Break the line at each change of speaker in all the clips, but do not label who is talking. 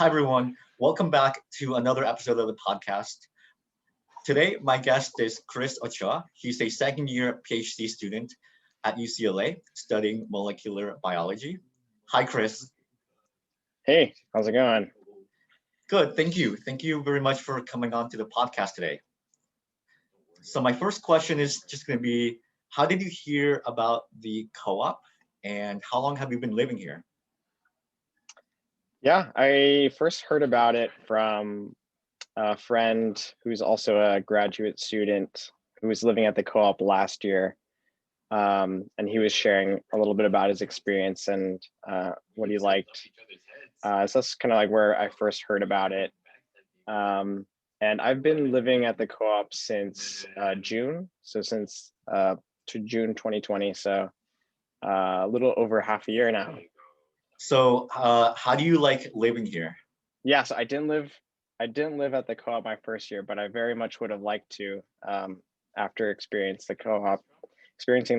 Hi, everyone. Welcome back to another episode of the podcast. Today, my guest is Chris Ochoa. He's a second-year PhD student at UCLA studying molecular biology. Hi, Chris.
Hey, how's it going?
Good, thank you. Thank you very much for coming on to the podcast today. So my first question is just going to be, how did you hear about the co-op and how long have you been living here?
Yeah, I first heard about it from a friend who's also a graduate student who was living at the co-op last year. And he was sharing a little bit about his experience and what he liked. So that's kind of like where I first heard about it. And I've been living at the co-op since June. So since to June 2020. So a little over half a year now.
So how do you like living here?
Yeah, so I didn't live at the co-op my first year, but I very much would have liked to after experiencing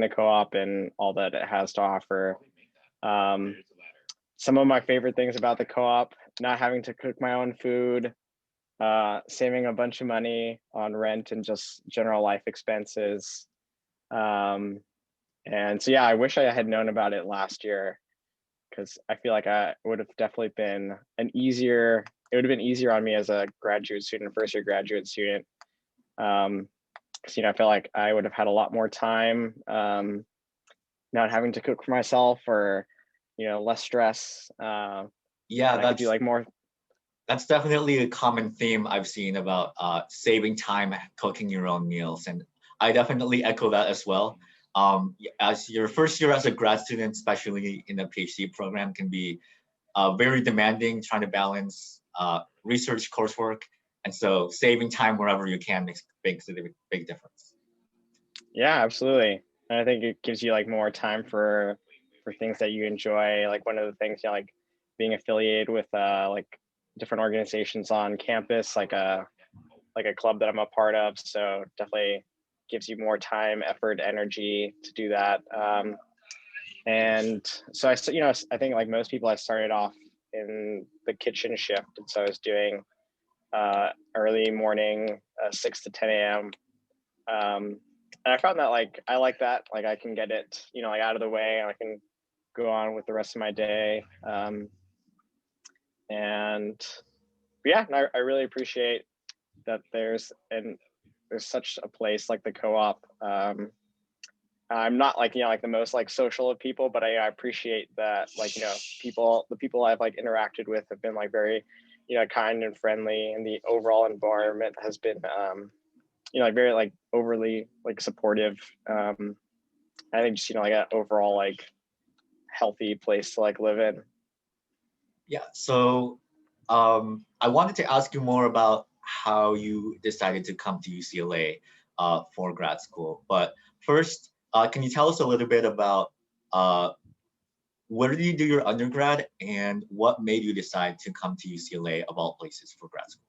the co-op and all that it has to offer. Some of my favorite things about the co-op: not having to cook my own food, saving a bunch of money on rent and just general life expenses. And so yeah, I wish I had known about it last year, because I feel like it would have definitely been it would have been easier on me as a graduate student, first year graduate student. Because I feel like I would have had a lot more time, not having to cook for myself, or less stress.
Yeah,
I could do like more.
That's definitely a common theme I've seen about saving time cooking your own meals, and I definitely echo that as well. As your first year as a grad student, especially in a PhD program, can be very demanding, trying to balance research coursework, and so saving time wherever you can makes a big difference.
Yeah, absolutely. And I think it gives you like more time for things that you enjoy. Like one of the things, like being affiliated with like different organizations on campus, like a club that I'm a part of. So definitely gives you more time, effort, energy to do that. And so I think like most people, I started off in the kitchen shift, and so I was doing early morning, 6 to 10 a.m. And I found that like I like that, like I can get it, like out of the way, and I can go on with the rest of my day. And yeah, and I really appreciate that there's such a place like the co-op. I'm not like like the most like social of people, but I appreciate that like the people I've like interacted with have been like very kind and friendly, and the overall environment has been like very like overly like supportive. I think just like an overall like healthy place to like live in.
Yeah, so I wanted to ask you more about how you decided to come to UCLA for grad school. But first, can you tell us a little bit about where did you do your undergrad and what made you decide to come to UCLA of all places for grad school?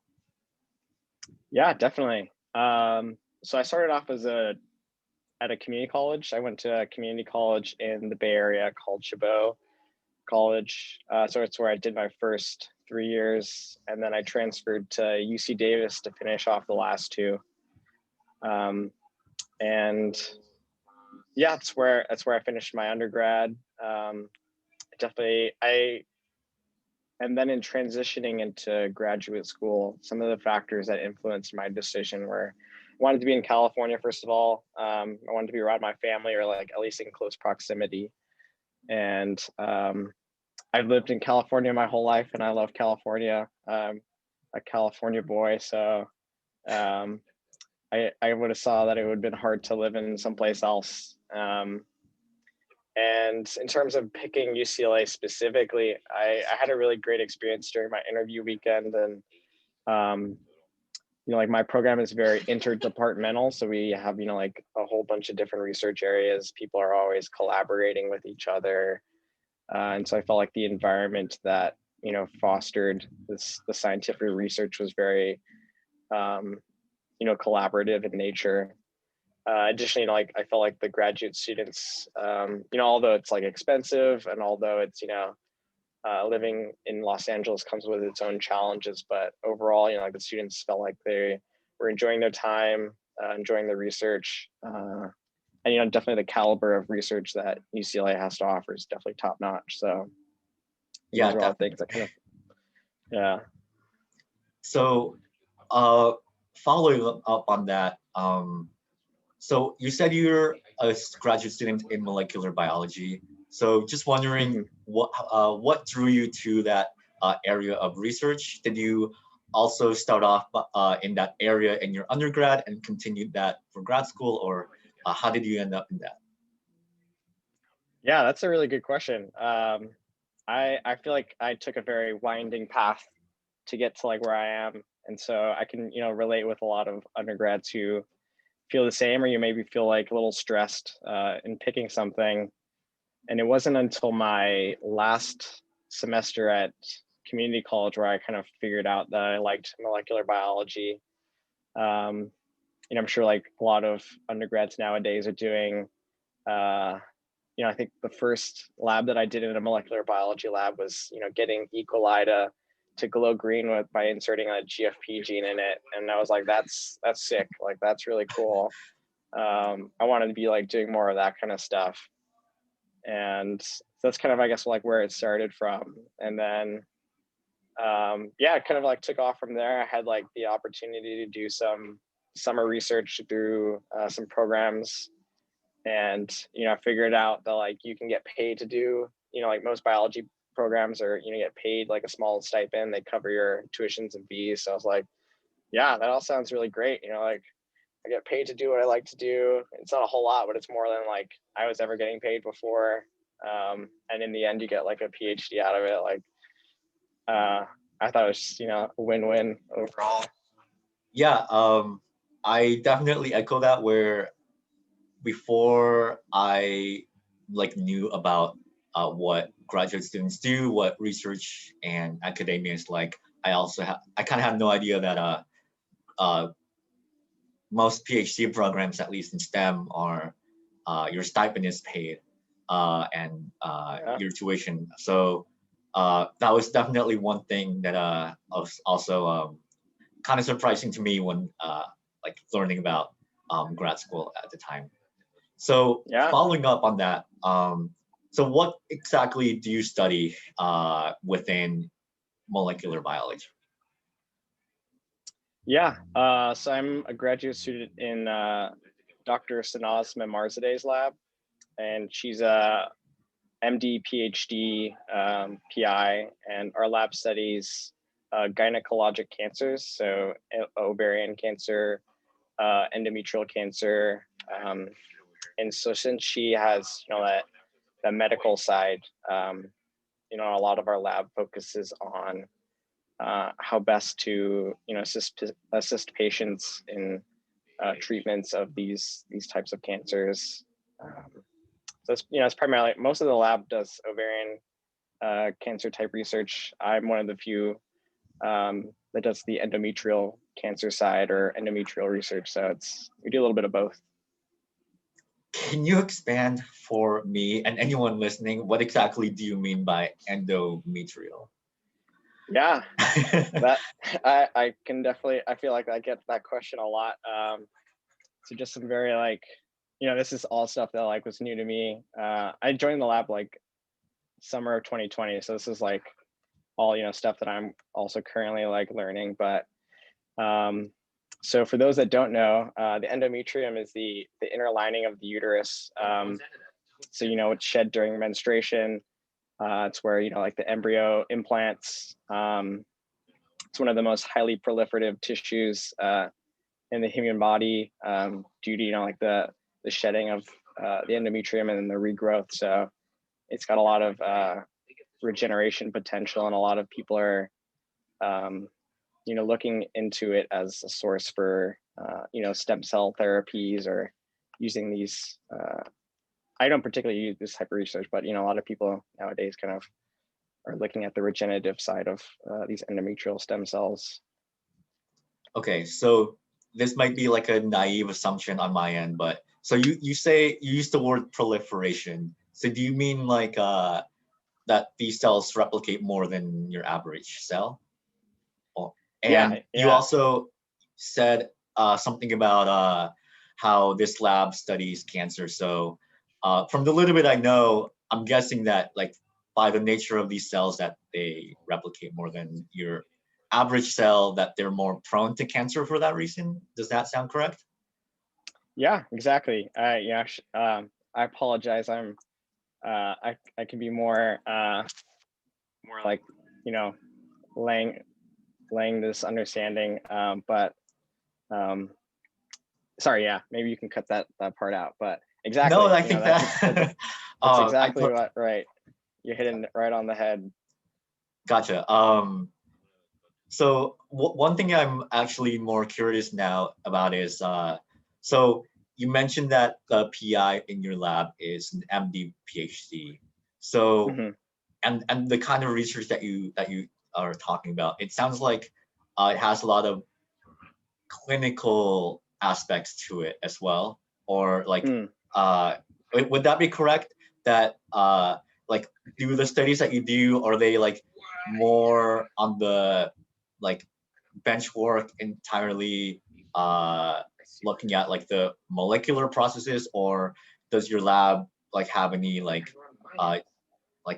Yeah, definitely. So I started off at a community college. I went to a community college in the Bay Area called Chabot College. So it's where I did my first 3 years, and then I transferred to UC Davis to finish off the last two. And yeah, that's where I finished my undergrad. And then in transitioning into graduate school, some of the factors that influenced my decision were, I wanted to be in California, first of all. I wanted to be around my family, or like at least in close proximity. And I've lived in California my whole life, and I love California. A California boy, so I would have saw that it would have been hard to live in someplace else. And in terms of picking UCLA specifically, I had a really great experience during my interview weekend. And like my program is very interdepartmental, so we have like a whole bunch of different research areas. People are always collaborating with each other, and so I felt like the environment that fostered the scientific research was very collaborative in nature. Additionally, like I felt like the graduate students, although it's like expensive, and although it's living in Los Angeles comes with its own challenges, but overall, like the students felt like they were enjoying their time, enjoying the research, and definitely the caliber of research that UCLA has to offer is definitely top notch. So
Yeah,
those are all
definitely.
things that kind of, yeah.
So following up on that, so you said you're a graduate student in molecular biology. So just wondering what drew you to that area of research? Did you also start off in that area in your undergrad and continued that for grad school, or how did you end up in that?
Yeah, that's a really good question. I feel like I took a very winding path to get to like where I am, and so I can relate with a lot of undergrads who feel the same, or you maybe feel like a little stressed in picking something. And it wasn't until my last semester at community college where I kind of figured out that I liked molecular biology. I'm sure like a lot of undergrads nowadays are doing. I think the first lab that I did in a molecular biology lab was, getting E. coli to glow green by inserting a GFP gene in it, and I was like, that's sick, like that's really cool. I wanted to be like doing more of that kind of stuff, and that's kind of, I guess, like where it started from. And then yeah, it kind of like took off from there. I had like the opportunity to do some summer research through some programs, and I figured out that like you can get paid to do, like most biology programs are, get paid like a small stipend, they cover your tuitions and fees. So I was like, yeah, that all sounds really great. Like I get paid to do what I like to do. It's not a whole lot, but it's more than like I was ever getting paid before. And in the end, you get like a PhD out of it. Like, I thought it was just, a win-win overall.
Yeah, I definitely echo that. Where before I like knew about what graduate students do, what research and academia is like, I kind of have no idea that uh, most PhD programs, at least in STEM, are your stipend is paid and
Yeah.
your tuition. So that was definitely one thing that was also kind of surprising to me when like learning about grad school at the time. So
Yeah.
following up on that, so what exactly do you study within molecular biology?
Yeah. So I'm a graduate student in Dr. Sanaz Memarzadeh's lab, and she's a MD, PhD, PI, and our lab studies gynecologic cancers, so ovarian cancer, endometrial cancer, and so since she has that medical side, a lot of our lab focuses on how best to assist patients in treatments of these types of cancers. So it's primarily, most of the lab does ovarian cancer type research. I'm one of the few that does the endometrial cancer side or endometrial research. So we do a little bit of both.
Can you expand for me and anyone listening, what exactly do you mean by endometrial?
Yeah, that I can definitely, I feel like I get that question a lot. So just some very like, this is all stuff that like was new to me. I joined the lab like summer of 2020. So this is like all, stuff that I'm also currently like learning. But so for those that don't know, the endometrium is the inner lining of the uterus. So, it's shed during menstruation. It's where, like the embryo implants. It's one of the most highly proliferative tissues in the human body due to, like the shedding of the endometrium and then the regrowth. So it's got a lot of regeneration potential, and a lot of people are, looking into it as a source for, stem cell therapies or using these. I don't particularly use this type of research, but, a lot of people nowadays kind of are looking at the regenerative side of these endometrial stem cells.
Okay, so this might be like a naive assumption on my end, but so you say you use the word proliferation. So do you mean like that these cells replicate more than your average cell.
Yeah,
And you also said something about how this lab studies cancer. So from the little bit I know, I'm guessing that like by the nature of these cells that they replicate more than your average cell, that they're more prone to cancer for that reason. Does that sound correct?
Yeah, exactly. Yeah, I apologize. I can be more like, you know, laying this understanding. But sorry, yeah, maybe you can cut that part out. But exactly,
No, I
you know,
think
that's
that
exactly what, right. You're hitting it right on the head.
Gotcha. So one thing I'm actually more curious now about is, so you mentioned that the PI in your lab is an MD PhD. So
Mm-hmm.
and the kind of research that you are talking about, it sounds like it has a lot of clinical aspects to it as well, or like would that be correct? That like do the studies that you do, are they like more on the like bench work entirely, looking at like the molecular processes, or does your lab like have any like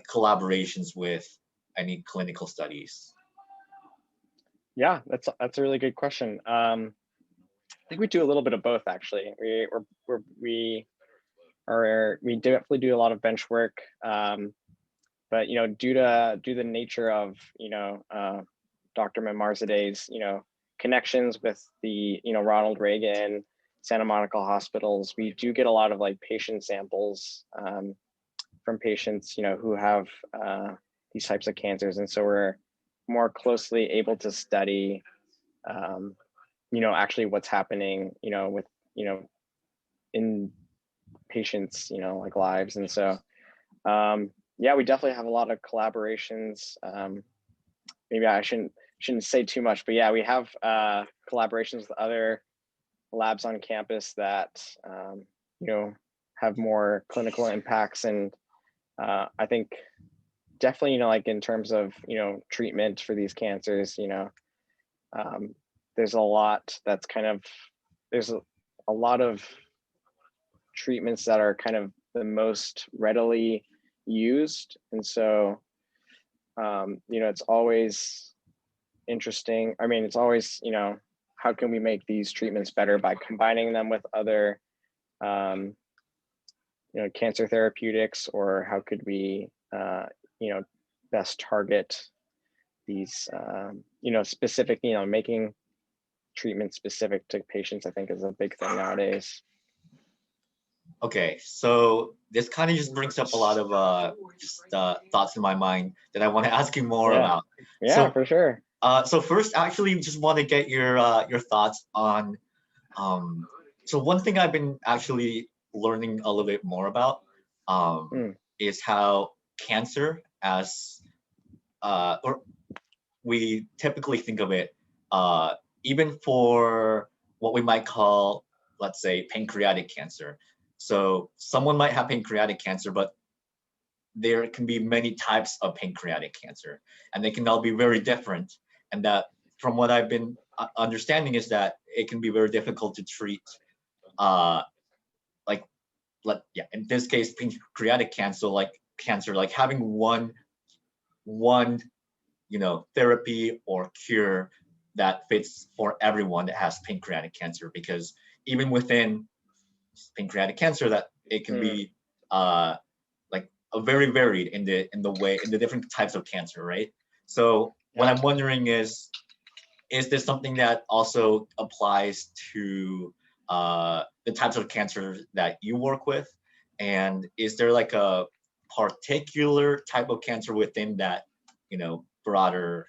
collaborations with any clinical studies?
Yeah, that's a really good question. I think we do a little bit of both, actually. We definitely do a lot of bench work, but you know, due to the nature of, you know, Dr. Memarzadeh's, you know, connections with the, you know, Ronald Reagan, Santa Monica hospitals, we do get a lot of like patient samples from patients, you know, who have these types of cancers, and so we're more closely able to study, you know, actually what's happening, you know, with, you know, in patients, you know, like lives. And so yeah, we definitely have a lot of collaborations. Maybe I shouldn't say too much, but yeah, we have collaborations with other labs on campus that you know, have more clinical impacts. And I think definitely, you know, like in terms of, you know, treatment for these cancers, you know, there's a lot that's kind of, there's a lot of treatments that are kind of the most readily used. And so, you know, it's always interesting. I mean, it's always, you know, how can we make these treatments better by combining them with other, you know, cancer therapeutics, or how could we, you know, best target these, you know, specific, you know, making treatment specific to patients, I think is a big thing nowadays.
Okay, so this kind of just brings up a lot of thoughts in my mind that I want to ask you more about.
Yeah, for sure.
So first, actually, just want to get your thoughts on. So one thing I've been actually learning a little bit more about is how cancer, as or we typically think of it, even for what we might call, let's say, pancreatic cancer. So someone might have pancreatic cancer, but there can be many types of pancreatic cancer, and they can all be very different. And that, from what I've been understanding, is that it can be very difficult to treat. Like, in this case, pancreatic cancer, like having one, you know, therapy or cure that fits for everyone that has pancreatic cancer, because even within pancreatic cancer, that it can be like a very varied in the different types of cancer, right? So what I'm wondering is this something that also applies to the types of cancer that you work with? And is there like a particular type of cancer within that, you know, broader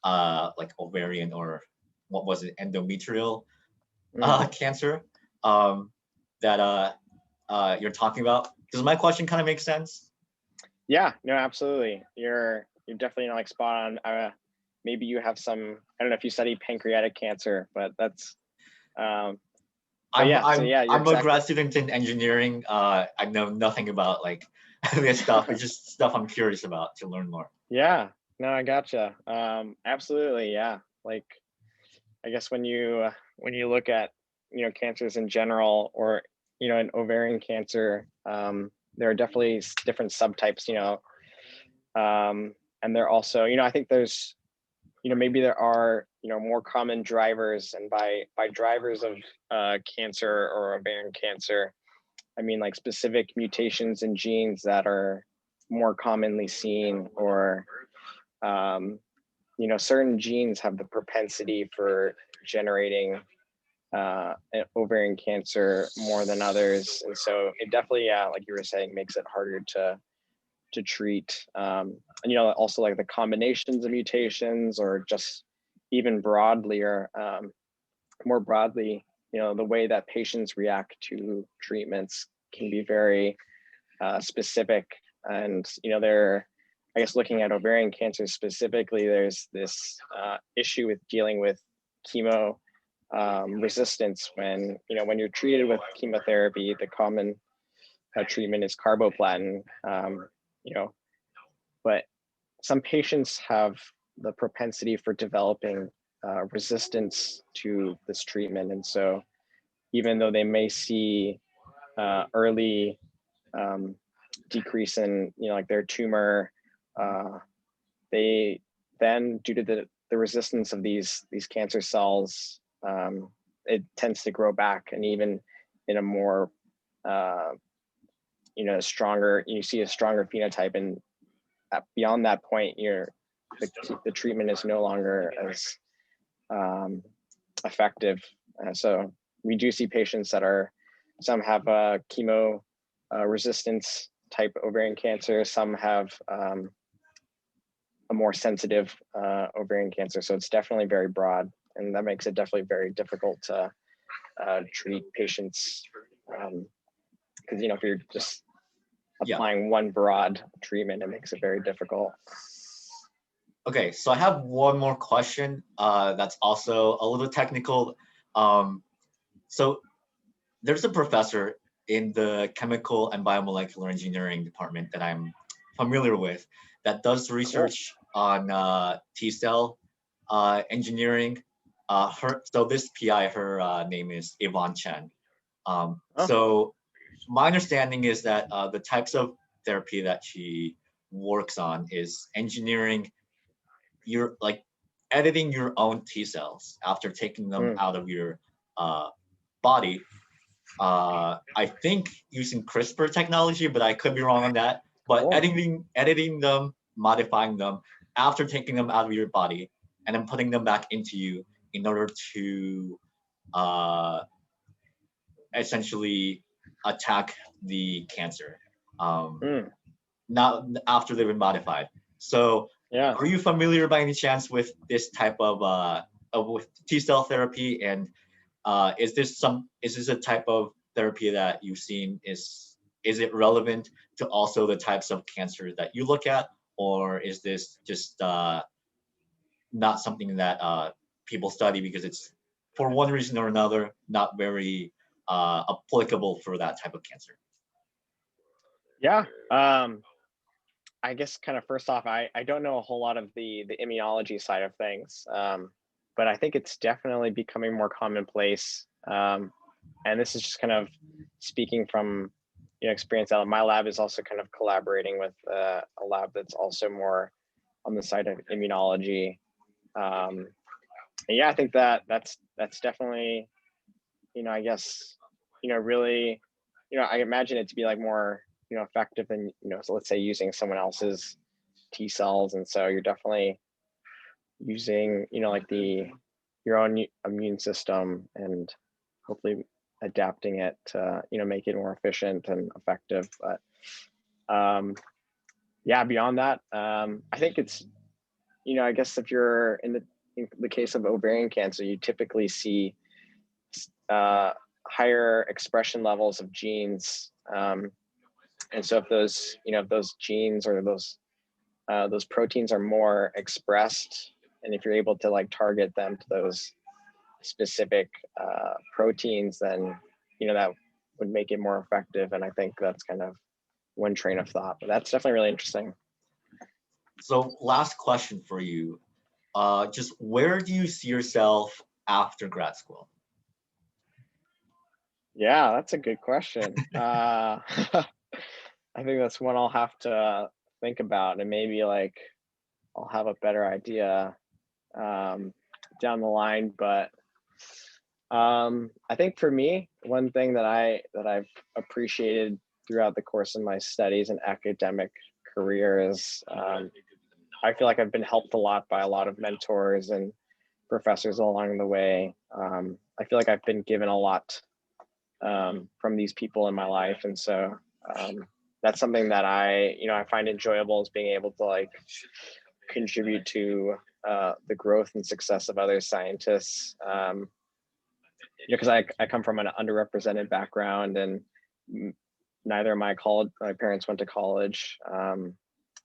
like ovarian, or what was it, endometrial cancer, that you're talking about? Does my question kind of make sense?
Yeah, no, absolutely. You're definitely like spot on. Maybe you have some, I don't know if you study pancreatic cancer, but that's but
I'm
yeah, so
I'm
yeah, you're
I'm a
exactly.
grad student in engineering. I know nothing about like stuff. It's just stuff I'm curious about to learn more.
Yeah, no, I gotcha. Absolutely, yeah. Like, I guess when you look at, cancers in general, or, in ovarian cancer, there are definitely different subtypes, and they're also, I think there's, maybe there are, more common drivers, and by drivers of cancer or ovarian cancer, I mean like specific mutations in genes that are more commonly seen, or certain genes have the propensity for generating ovarian cancer more than others, and so it definitely, yeah, like you were saying, makes it harder to treat. And also like the combinations of mutations, or just even broadly, or more broadly, the way that patients react to treatments can be very specific. And they're, I guess, looking at ovarian cancer specifically, there's this issue with dealing with chemo resistance. When you're treated with chemotherapy, the common treatment is carboplatin, but some patients have the propensity for developing resistance to this treatment. And so even though they may see early decrease in, like their tumor, they then, due to the resistance of these cancer cells, it tends to grow back, and even in a more stronger, you see a stronger phenotype, and beyond that point, the treatment is no longer as effective. So we do see patients that some have chemo resistance type ovarian cancer, some have a more sensitive ovarian cancer. So it's definitely very broad, and that makes it definitely very difficult to treat patients, because if you're just applying one broad treatment, it makes it very difficult.
Okay, so I have one more question that's also a little technical. So there's a professor in the chemical and biomolecular engineering department that I'm familiar with that does research on T-cell engineering. So this PI, her name is Yvonne Chen. So my understanding is that the types of therapy that she works on is engineering editing your own T cells after taking them out of your body. I think using CRISPR technology, but I could be wrong on that. But editing them, modifying them after taking them out of your body, and then putting them back into you in order to essentially attack the cancer. Not after they've been modified. So are you familiar by any chance with this type of with T-cell therapy? And is this a type of therapy that you've seen? Is it relevant to also the types of cancer that you look at, or is this just not something that people study because it's, for one reason or another, not very applicable for that type of cancer?
Yeah. I guess kind of first off, I don't know a whole lot of the immunology side of things, but I think it's definitely becoming more commonplace. And this is just kind of speaking from experience out. My lab is also kind of collaborating with a lab that's also more on the side of immunology. And yeah, I think that's definitely, I guess, really, I imagine it to be like more effective than, so let's say using someone else's T cells. And so you're definitely using, like your own immune system, and hopefully adapting it to, make it more efficient and effective. But yeah, beyond that, I think it's, I guess if you're in the case of ovarian cancer, you typically see higher expression levels of genes. And so if those, if those genes or those proteins are more expressed, and if you're able to like target them to those specific proteins, then that would make it more effective. And I think that's kind of one train of thought. But that's definitely really interesting.
So last question for you. Just where do you see yourself after grad school?
Yeah, that's a good question. I think that's one I'll have to think about, and maybe like I'll have a better idea down the line. But I think for me, one thing that I've appreciated throughout the course of my studies and academic career is I feel like I've been helped a lot by a lot of mentors and professors along the way. I feel like I've been given a lot from these people in my life, and so that's something that I find enjoyable, is being able to like contribute to the growth and success of other scientists. Because I come from an underrepresented background, and neither of my parents went to college, and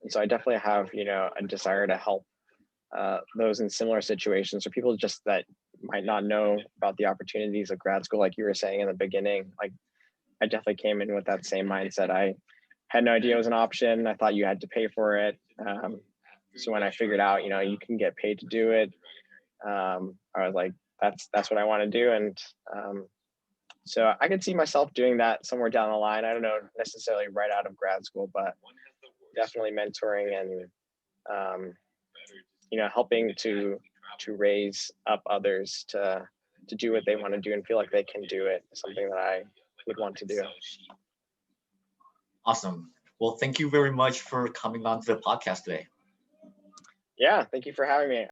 so I definitely have a desire to help those in similar situations, or people just that might not know about the opportunities of grad school, like you were saying in the beginning. Like I definitely came in with that same mindset. I had no idea it was an option. I thought you had to pay for it. So when I figured out, you can get paid to do it, I was like, that's what I want to do. And so I could see myself doing that somewhere down the line. I don't know necessarily right out of grad school, but definitely mentoring and helping to raise up others to do what they want to do and feel like they can do it is something that I would want to do.
Awesome. Well, thank you very much for coming on to the podcast today.
Yeah, thank you for having me.